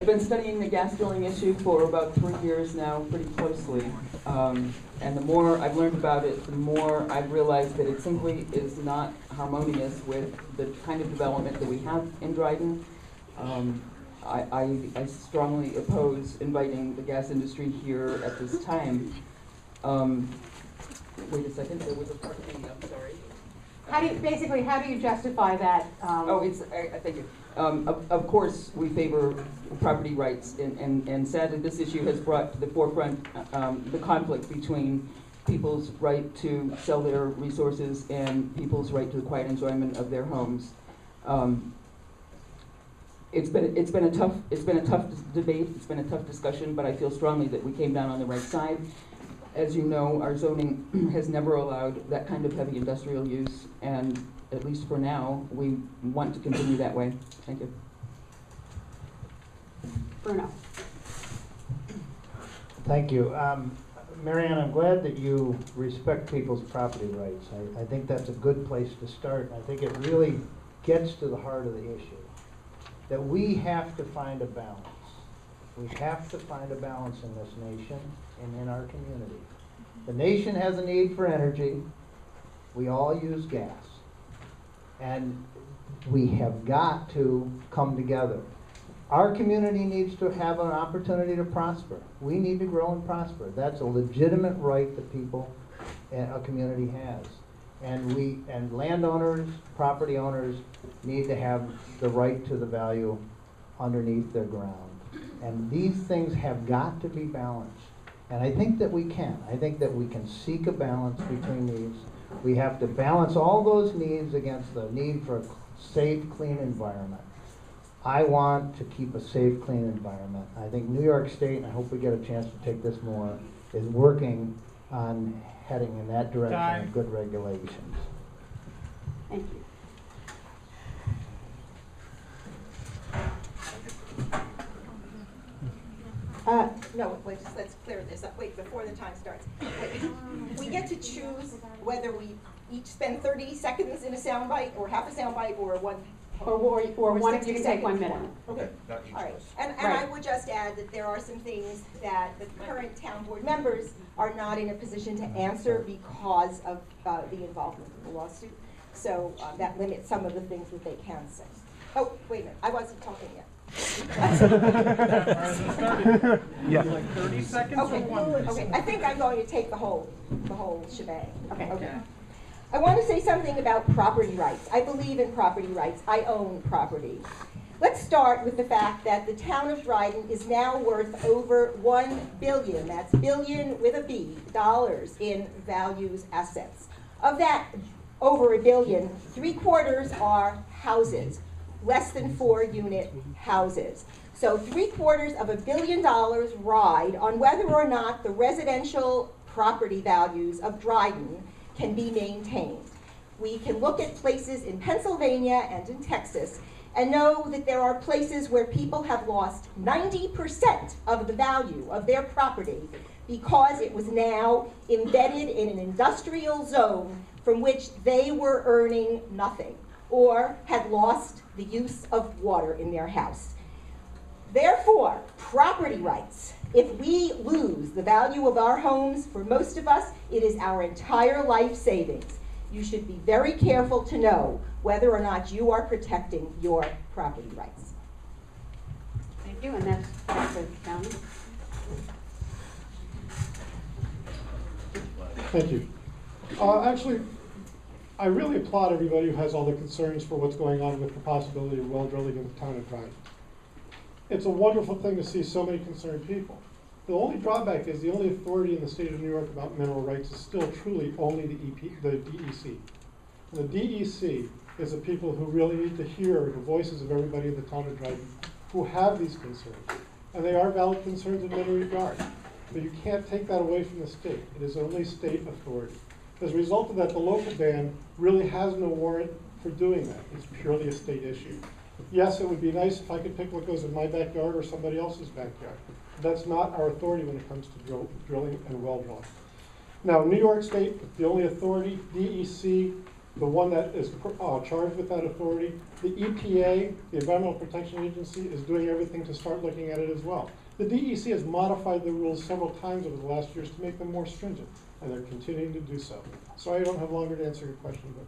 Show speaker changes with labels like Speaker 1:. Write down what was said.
Speaker 1: I've been studying the gas drilling issue for about 3 years now, pretty closely. And the more I've learned about it, the more I've realized that it simply is not harmonious with the kind of development that we have in Dryden. I strongly oppose inviting the gas industry here at this time. Wait a second, there was a part of me, I'm sorry.
Speaker 2: How do you justify that?
Speaker 1: Thank you. Of course, we favor property rights, and sadly, this issue has brought to the forefront the conflict between people's right to sell their resources and people's right to the quiet enjoyment of their homes. It's been a tough debate. It's been a tough discussion, but I feel strongly that we came down on the right side. As you know, our zoning has never allowed that kind of heavy industrial use, and at least for now, we want to continue that way. Thank you.
Speaker 2: Bruno.
Speaker 3: Thank you. Marianne, I'm glad that you respect people's property rights. I think that's a good place to start. I think it really gets to the heart of the issue, that we have to find a balance. We have to find a balance in this nation and in our community. The nation has a need for energy. We all use gas. And we have got to come together. Our community needs to have an opportunity to prosper. We need to grow and prosper. That's a legitimate right that people in a community has. And landowners, property owners need to have the right to the value underneath their ground. And these things have got to be balanced. And I think that we can. I think that we can seek a balance between these. We have to balance all those needs against the need for a safe, clean environment. I want to keep a safe, clean environment. I think New York State, and I hope we get a chance to take this more, is working on heading in that direction of good regulations.
Speaker 2: Thank you.
Speaker 4: No, wait, let's clear this up. Wait, before the time starts. Wait. We get to choose whether we each spend 30 seconds in a soundbite, or half a soundbite, or one.
Speaker 2: Or one, you can take 1 minute.
Speaker 4: Okay.
Speaker 5: Not each
Speaker 4: All right.
Speaker 5: of us.
Speaker 4: And
Speaker 2: Right.
Speaker 4: I would just add that there are some things that the current town board members are not in a position to answer because of the involvement in the lawsuit. So that limits some of the things that they can say. Oh, wait a minute. I wasn't talking yet.
Speaker 5: Yeah. Like 30 seconds
Speaker 4: Okay.
Speaker 5: or 1 minute?
Speaker 4: Okay. I think I'm going to take the whole shebang.
Speaker 2: Okay.
Speaker 4: I want to say something about property rights. I believe in property rights. I own property. Let's start with the fact that the town of Dryden is now worth over $1 billion, that's billion with a B, dollars in values assets. Of that, over $1 billion, 3/4 are houses, less than 4-unit houses. So 3/4 of $1 billion ride on whether or not the residential property values of Dryden can be maintained. We can look at places in Pennsylvania and in Texas and know that there are places where people have lost 90% of the value of their property because it was now embedded in an industrial zone from which they were earning nothing, or had lost the use of water in their house. Therefore, property rights. If we lose the value of our homes, for most of us, it is our entire life savings. You should be very careful to know whether or not you are protecting your property rights.
Speaker 2: Thank you, and that's the county.
Speaker 6: Thank you. Actually, I really applaud everybody who has all the concerns for what's going on with the possibility of well drilling in the town of Dryden. It's a wonderful thing to see so many concerned people. The only drawback is the only authority in the state of New York about mineral rights is still truly only the DEC. And the DEC is the people who really need to hear the voices of everybody in the town of Dryden who have these concerns. And they are valid concerns in many regards. But you can't take that away from the state. It is only state authority. As a result of that, the local ban really has no warrant for doing that. It's purely a state issue. Yes, it would be nice if I could pick what goes in my backyard or somebody else's backyard. That's not our authority when it comes to drilling and well drilling. Now, New York State, the only authority, DEC, the one that is charged with that authority. The EPA, the Environmental Protection Agency, is doing everything to start looking at it as well. The DEC has modified the rules several times over the last years to make them more stringent, and they're continuing to do so. Sorry I don't have longer to answer your question, but